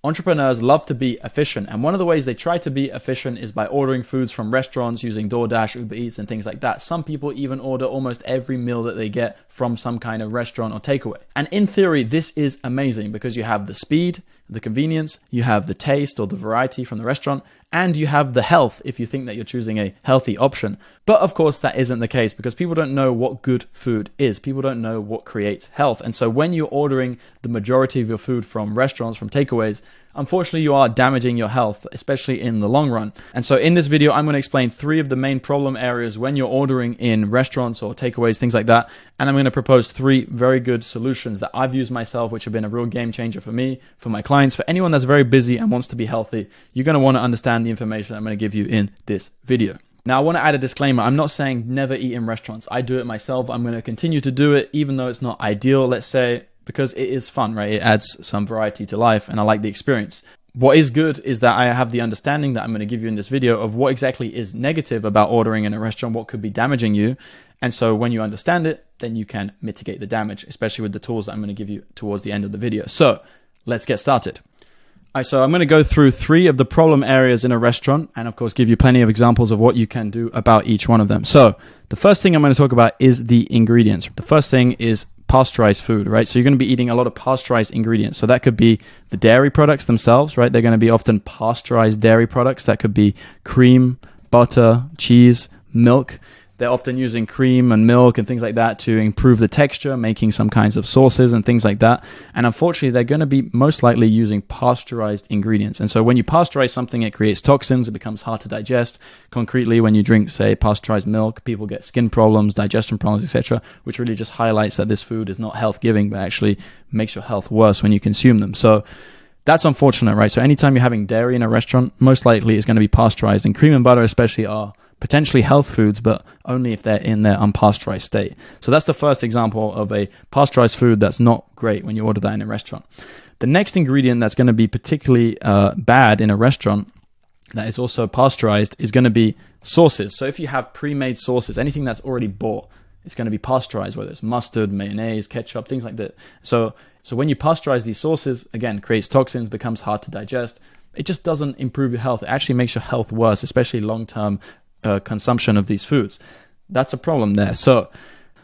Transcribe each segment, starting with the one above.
Entrepreneurs love to be efficient, and one of the ways they try to be efficient is by ordering foods from restaurants using DoorDash, Uber Eats, and things like that. Some people even order almost every meal that they get from some kind of restaurant or takeaway. And in theory, this is amazing because you have the speed, the convenience, you have the taste or the variety from the restaurant, and you have the health if you think that you're choosing a healthy option. But of course, that isn't the case because people don't know what good food is. People don't know what creates health. And so when you're ordering the majority of your food from restaurants, from takeaways, unfortunately, you are damaging your health, especially in the long run. And so in this video, I'm going to explain 3 of the main problem areas when you're ordering in restaurants or takeaways, things like that. And I'm going to propose 3 very good solutions that I've used myself, which have been a real game changer for me, for my clients, for anyone that's very busy and wants to be healthy. You're going to want to understand the information I'm going to give you in this video. Now, I want to add a disclaimer. I'm not saying never eat in restaurants. I do it myself. I'm going to continue to do it, even though it's not ideal, let's say, because it is fun, right? It adds some variety to life and I like the experience. What is good is that I have the understanding that I'm going to give you in this video of what exactly is negative about ordering in a restaurant, what could be damaging you. And so when you understand it, then you can mitigate the damage, especially with the tools that I'm going to give you towards the end of the video. So let's get started. All right, so I'm going to go through 3 of the problem areas in a restaurant and of course give you plenty of examples of what you can do about each one of them. So the first thing I'm going to talk about is the ingredients. The first thing is pasteurized food, right? So you're going to be eating a lot of pasteurized ingredients. So that could be the dairy products themselves, right? They're going to be often pasteurized dairy products. That could be cream, butter, cheese, milk. They're often using cream and milk and things like that to improve the texture, making some kinds of sauces and things like that. And unfortunately, they're going to be most likely using pasteurized ingredients. And so when you pasteurize something, it creates toxins. It becomes hard to digest. Concretely, when you drink, say, pasteurized milk, people get skin problems, digestion problems, etc., which really just highlights that this food is not health-giving, but actually makes your health worse when you consume them. So that's unfortunate, right? So anytime you're having dairy in a restaurant, most likely it's going to be pasteurized. And cream and butter especially are potentially health foods, but only if they're in their unpasteurized state. So that's the first example of a pasteurized food that's not great when you order that in a restaurant. The next ingredient that's going to be particularly bad in a restaurant that is also pasteurized is going to be sauces. So if you have pre-made sauces, anything that's already bought, it's going to be pasteurized, whether it's mustard, mayonnaise, ketchup, things like that. So when you pasteurize these sauces, again, creates toxins, becomes hard to digest. It just doesn't improve your health. It actually makes your health worse, especially long-term consumption of these foods. That's a problem there. So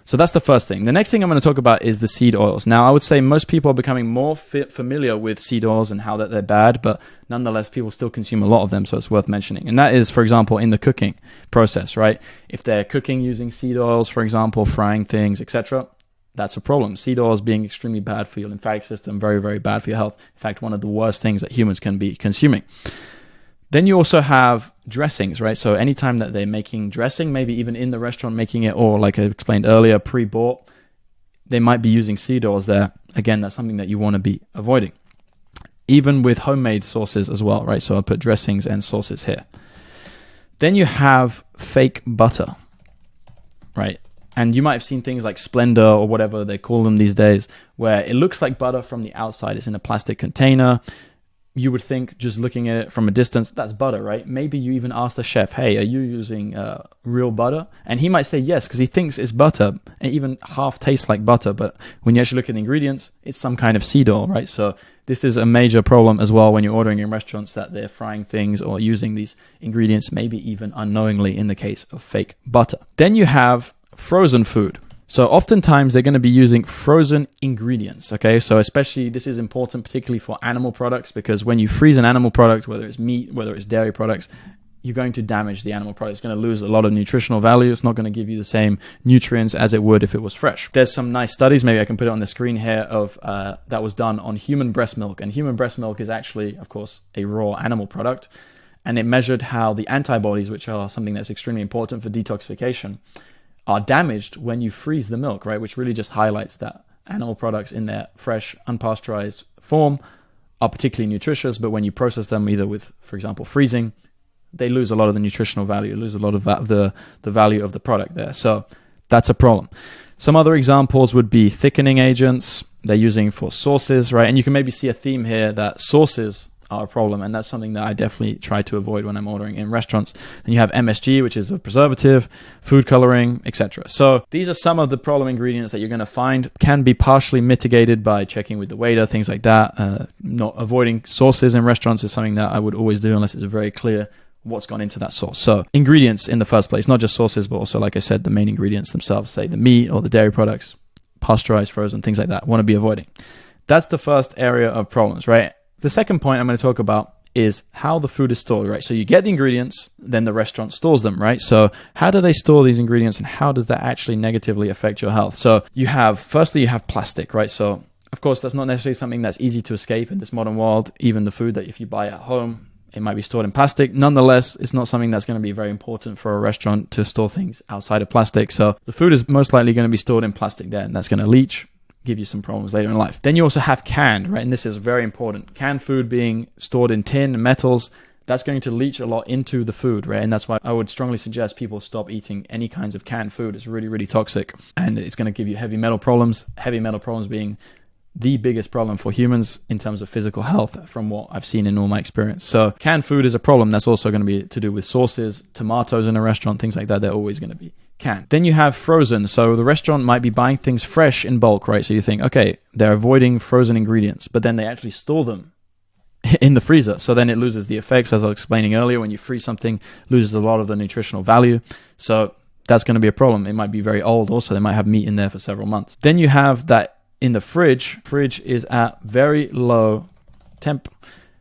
that's the first thing. The next thing I'm going to talk about is the seed oils. Now, I would say most people are becoming more familiar with seed oils and how that they're bad, but nonetheless, people still consume a lot of them, so it's worth mentioning. And that is, for example, in the cooking process, right? If they're cooking using seed oils, for example, frying things, etc., that's a problem. Seed oils being extremely bad for your lymphatic system, very, very bad for your health. In fact, one of the worst things that humans can be consuming. Then you also have dressings, right? So anytime that they're making dressing, maybe even in the restaurant making it, or like I explained earlier, pre-bought, they might be using seed oils there. Again, that's something that you want to be avoiding. Even with homemade sauces as well, right? So I'll put dressings and sauces here. Then you have fake butter, right? And you might have seen things like Splendor or whatever they call them these days, where it looks like butter from the outside. It's in a plastic container. You would think, just looking at it from a distance, that's butter, right? Maybe you even ask the chef, hey, are you using real butter? And he might say yes, because he thinks it's butter and even half tastes like butter. But when you actually look at the ingredients, it's some kind of seed oil, right? So this is a major problem as well when you're ordering in restaurants, that they're frying things or using these ingredients, maybe even unknowingly in the case of fake butter. Then you have frozen food. So oftentimes they're going to be using frozen ingredients, okay? So especially this is important, particularly for animal products, because when you freeze an animal product, whether it's meat, whether it's dairy products, you're going to damage the animal product. It's going to lose a lot of nutritional value. It's not going to give you the same nutrients as it would if it was fresh. There's some nice studies, maybe I can put it on the screen here, of that was done on human breast milk. And human breast milk is actually, of course, a raw animal product. And it measured how the antibodies, which are something that's extremely important for detoxification, are damaged when you freeze the milk, right? Which really just highlights that animal products in their fresh, unpasteurized form are particularly nutritious, but when you process them either with, for example, freezing, they lose a lot of the nutritional value, lose a lot of the value of the product there. So that's a problem. Some other examples would be thickening agents they're using for sauces, right? And you can maybe see a theme here that sauces are a problem, and that's something that I definitely try to avoid when I'm ordering in restaurants. Then you have MSG, which is a preservative, food coloring, etc. So these are some of the problem ingredients that you're going to find. Can be partially mitigated by checking with the waiter, things like that. Not avoiding sauces in restaurants is something that I would always do unless it's very clear what's gone into that sauce. So ingredients in the first place, not just sauces, but also, like I said, the main ingredients themselves, say the meat or the dairy products, pasteurized, frozen, things like that, want to be avoiding. That's the first area of problems, right? The second point I'm going to talk about is how the food is stored, right? So you get the ingredients, then the restaurant stores them, right? So how do they store these ingredients, and how does that actually negatively affect your health? So firstly, you have plastic, right? So of course, that's not necessarily something that's easy to escape in this modern world. Even the food that if you buy at home, it might be stored in plastic. Nonetheless, it's not something that's going to be very important for a restaurant to store things outside of plastic. So the food is most likely going to be stored in plastic there, and that's going to leach, give you some problems later in life. Then you also have canned, right? And this is very important. Canned food being stored in tin and metals, that's going to leach a lot into the food, right? And that's why I would strongly suggest people stop eating any kinds of canned food. It's really, really toxic, and it's going to give you heavy metal problems. Heavy metal problems being the biggest problem for humans in terms of physical health from what I've seen in all my experience. So canned food is a problem. That's also going to be to do with sauces, tomatoes in a restaurant, things like that. They're always going to be canned. Then you have frozen. So the restaurant might be buying things fresh in bulk, right? So you think, okay, they're avoiding frozen ingredients, but then they actually store them in the freezer. So then it loses the effects, as I was explaining earlier. When you freeze something, loses a lot of the nutritional value. So that's going to be a problem. It might be very old also. They might have meat in there for several months. Then you have that in the fridge is at very low temp.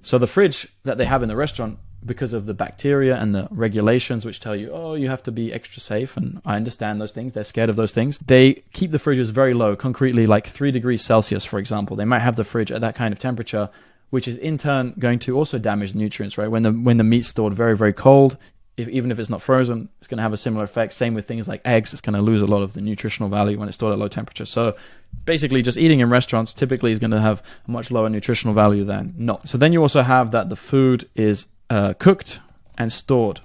So the fridge that they have in the restaurant, because of the bacteria and the regulations which tell you, oh, you have to be extra safe, and I understand those things, they're scared of those things, they keep the fridges very low, concretely like 3 degrees Celsius, for example. They might have the fridge at that kind of temperature, which is in turn going to also damage the nutrients, right? When the meat's stored very, very cold, even if it's not frozen, it's going to have a similar effect. Same with things like eggs. It's going to lose a lot of the nutritional value when it's stored at low temperature. So basically, just eating in restaurants typically is going to have a much lower nutritional value than not. So then you also have that the food is cooked and stored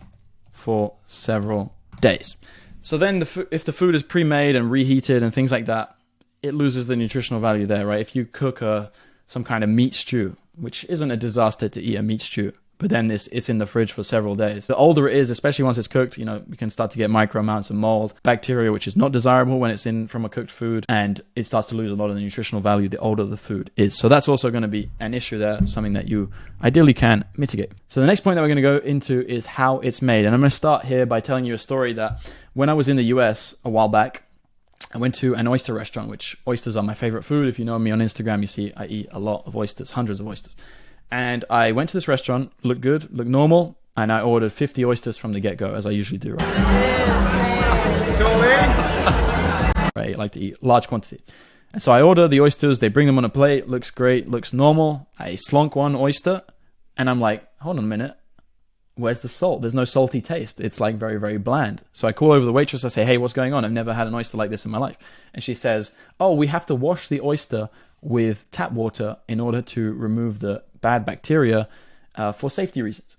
for several days. So then if the food is pre-made and reheated and things like that, it loses the nutritional value there, right? If you cook some kind of meat stew, which isn't a disaster to eat a meat stew, but then it's in the fridge for several days. The older it is, especially once it's cooked, you can start to get micro amounts of mold, bacteria, which is not desirable when it's in from a cooked food, and it starts to lose a lot of the nutritional value the older the food is. So that's also going to be an issue there, something that you ideally can mitigate. So the next point that we're going to go into is how it's made. And I'm going to start here by telling you a story that when I was in the US a while back, I went to an oyster restaurant, which oysters are my favorite food. If you know me on Instagram, you see I eat a lot of oysters, hundreds of oysters. And I went to this restaurant, looked good, looked normal, and I ordered 50 oysters from the get-go, as I usually do. Right? I like to eat large quantity. And so I order the oysters, they bring them on a plate, looks great, looks normal. I slunk one oyster, and I'm like, hold on a minute, where's the salt? There's no salty taste. It's like very, very bland. So I call over the waitress, I say, hey, what's going on? I've never had an oyster like this in my life. And she says, oh, we have to wash the oyster with tap water in order to remove the bad bacteria for safety reasons.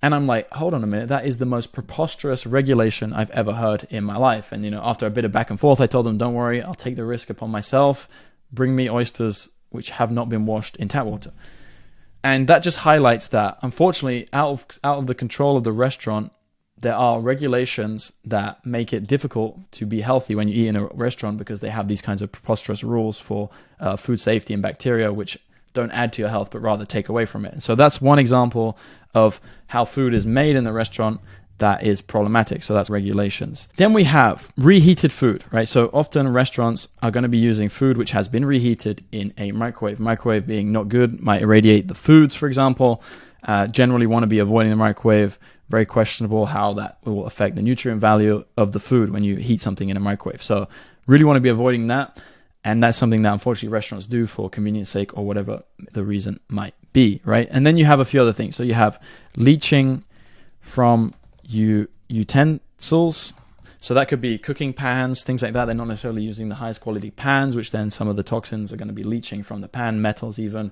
And I'm like, hold on a minute, that is the most preposterous regulation I've ever heard in my life. And after a bit of back and forth, I told them, don't worry, I'll take the risk upon myself. Bring me oysters which have not been washed in tap water. And that just highlights that, unfortunately, out of the control of the restaurant, there are regulations that make it difficult to be healthy when you eat in a restaurant, because they have these kinds of preposterous rules for food safety and bacteria, which don't add to your health, but rather take away from it. So that's one example of how food is made in the restaurant that is problematic. So that's regulations. Then we have reheated food, right? So often restaurants are going to be using food which has been reheated in a microwave. Microwave being not good, might irradiate the foods, for example. Generally want to be avoiding the microwave. Very questionable how that will affect the nutrient value of the food when you heat something in a microwave. So really want to be avoiding that. And that's something that unfortunately restaurants do for convenience sake or whatever the reason might be, right? And then you have a few other things. So you have leaching from utensils. So that could be cooking pans, things like that. They're not necessarily using the highest quality pans, which then some of the toxins are going to be leaching from the pan, metals even,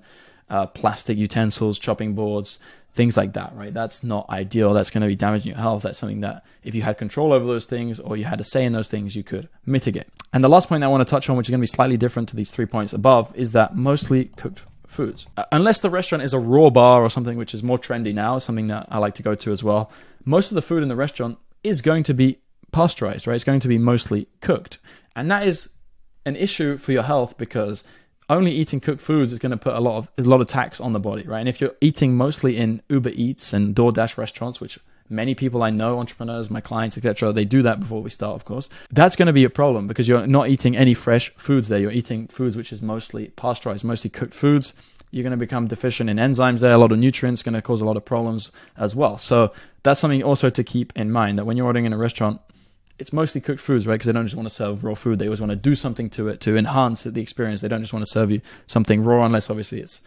plastic utensils, chopping boards, things like that, right? That's not ideal. That's going to be damaging your health. That's something that if you had control over those things or you had a say in those things, you could mitigate. And the last point I want to touch on, which is going to be slightly different to these 3 points above, is that mostly cooked foods. Unless the restaurant is a raw bar or something which is more trendy now, something that I like to go to as well, most of the food in the restaurant is going to be pasteurized, right? It's going to be mostly cooked. And that is an issue for your health, because only eating cooked foods is going to put a lot of tax on the body, right? And if you're eating mostly in Uber Eats and DoorDash restaurants, which many people I know, entrepreneurs, my clients, etc., they do that before we start, of course, that's going to be a problem, because you're not eating any fresh foods there. You're eating foods which is mostly pasteurized, mostly cooked foods. You're going to become deficient in enzymes there, a lot of nutrients, going to cause a lot of problems as well. So that's something also to keep in mind, that when you're ordering in a restaurant, it's mostly cooked foods, right? Because they don't just want to serve raw food. They always want to do something to it to enhance the experience. They don't just want to serve you something raw, unless obviously it's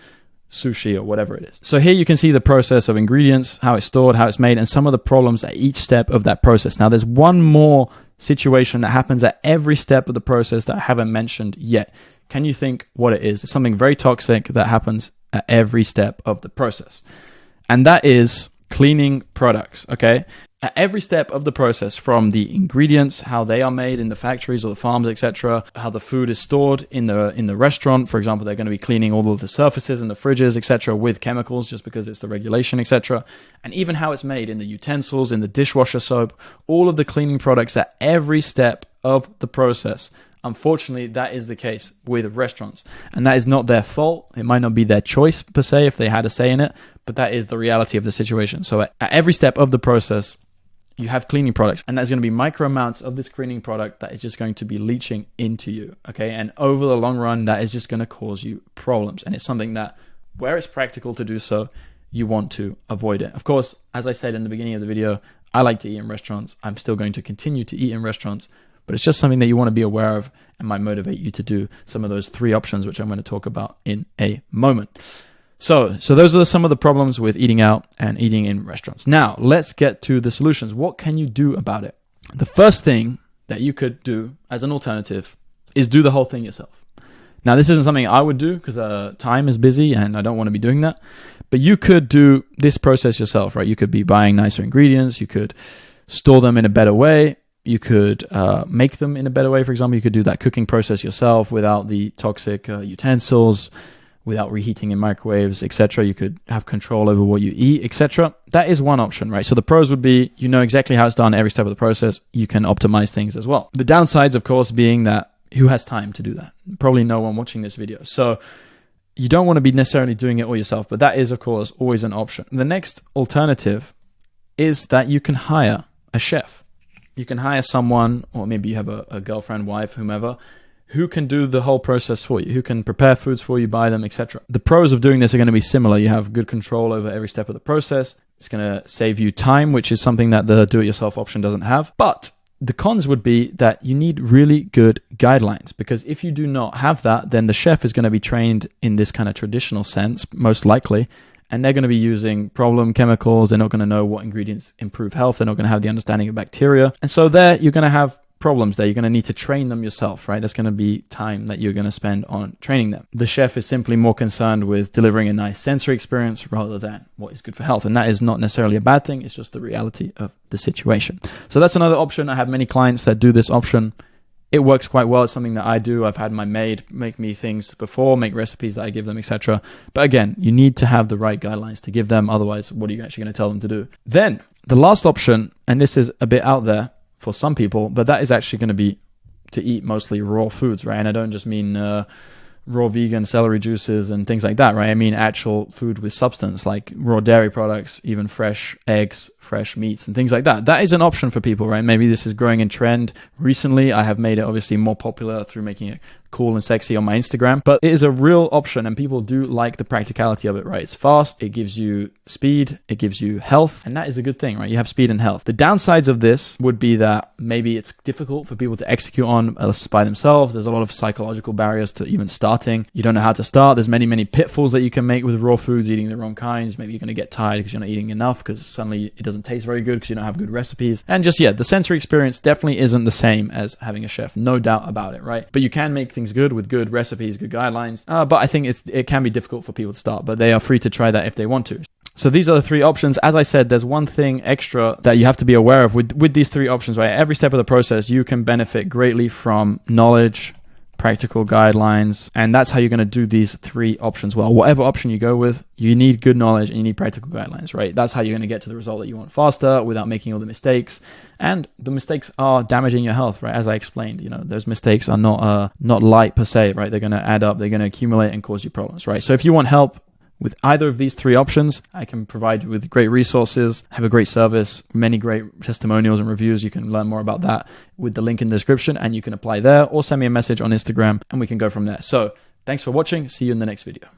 sushi or whatever it is. So here you can see the process of ingredients, how it's stored, how it's made, and some of the problems at each step of that process. Now, there's one more situation that happens at every step of the process that I haven't mentioned yet. Can you think what it is? It's something very toxic that happens at every step of the process. And that is cleaning products, okay? At every step of the process, from the ingredients, how they are made in the factories or the farms, etc., how the food is stored in the restaurant. For example, they're going to be cleaning all of the surfaces in the fridges, etc., with chemicals, just because it's the regulation, etc. And even how it's made in the utensils, in the dishwasher soap, all of the cleaning products at every step of the process. Unfortunately, that is the case with restaurants, and that is not their fault. It might not be their choice per se if they had a say in it, but that is the reality of the situation. So at every step of the process, you have cleaning products, and there's going to be micro amounts of this cleaning product that is just going to be leaching into you, okay? And over the long run, that is just going to cause you problems. And it's something that, where it's practical to do so, you want to avoid it. Of course, as I said in the beginning of the video, I like to eat in restaurants. I'm still going to continue to eat in restaurants, but it's just something that you want to be aware of and might motivate you to do some of those three options, which I'm going to talk about in a moment. So those are some of the problems with eating out and eating in restaurants. Now, let's get to the solutions. What can you do about it? The first thing that you could do as an alternative is do the whole thing yourself. Now, this isn't something I would do because time is busy and I don't want to be doing that. But you could do this process yourself, right? You could be buying nicer ingredients. You could store them in a better way. You could make them in a better way. For example, you could do that cooking process yourself without the toxic utensils, without reheating in microwaves, etc. You could have control over what you eat, etc. That is one option, right? So the pros would be, you know exactly how it's done every step of the process. You can optimize things as well. The downsides, of course, being that who has time to do that? Probably no one watching this video. So you don't want to be necessarily doing it all yourself, but that is, of course, always an option. The next alternative is that you can hire a chef. You can hire someone, or maybe you have a girlfriend, wife, whomever, who can do the whole process for you, who can prepare foods for you, buy them, etc. The pros of doing this are going to be similar. You have good control over every step of the process. It's going to save you time, which is something that the do-it-yourself option doesn't have. But the cons would be that you need really good guidelines, because if you do not have that, then the chef is going to be trained in this kind of traditional sense, most likely, and they're going to be using problem chemicals. They're not going to know what ingredients improve health. They're not going to have the understanding of bacteria. And so there, you're going to have problems there. You're going to need to train them yourself, right? That's going to be time that you're going to spend on training them. The chef is simply more concerned with delivering a nice sensory experience rather than what is good for health. And that is not necessarily a bad thing. It's just the reality of the situation. So that's another option. I have many clients that do this option. It works quite well. It's something that I do. I've had my maid make me things before, make recipes that I give them, etc. But again, you need to have the right guidelines to give them. Otherwise, what are you actually going to tell them to do? Then the last option, and this is a bit out there for some people, but that is actually going to be to eat mostly raw foods, right? And I don't just mean raw vegan celery juices and things like that, right? I mean actual food with substance, like raw dairy products, even fresh eggs, fresh meats and things like that. That is an option for people, right? Maybe this is growing in trend recently. I have made it obviously more popular through making it cool and sexy on my Instagram, but it is a real option and people do like the practicality of it, right? It's fast, it gives you speed, it gives you health, and that is a good thing, right? You have speed and health. The downsides of this would be that maybe it's difficult for people to execute on by themselves. There's a lot of psychological barriers to even starting. You don't know how to start. There's many pitfalls that you can make with raw foods, eating the wrong kinds. Maybe you're going to get tired because you're not eating enough, because suddenly it doesn't taste very good because you don't have good recipes. And just, yeah, the sensory experience definitely isn't the same as having a chef, no doubt about it, right? But you can make things good with good recipes, good guidelines. But I think it can be difficult for people to start, but they are free to try that if they want to. So these are the three options. As I said, there's one thing extra that you have to be aware of with these three options, right? Every step of the process, you can benefit greatly from knowledge, practical guidelines, and that's how you're going to do these 3 options well. Whatever option you go with, you need good knowledge and you need practical guidelines, right? That's how you're going to get to the result that you want faster without making all the mistakes. And the mistakes are damaging your health, right? As I explained, those mistakes are not light per se, right? They're going to add up, they're going to accumulate and cause you problems, right? So if you want help with either of these 3 options, I can provide you with great resources, have a great service, many great testimonials and reviews. You can learn more about that with the link in the description, and you can apply there or send me a message on Instagram and we can go from there. So thanks for watching. See you in the next video.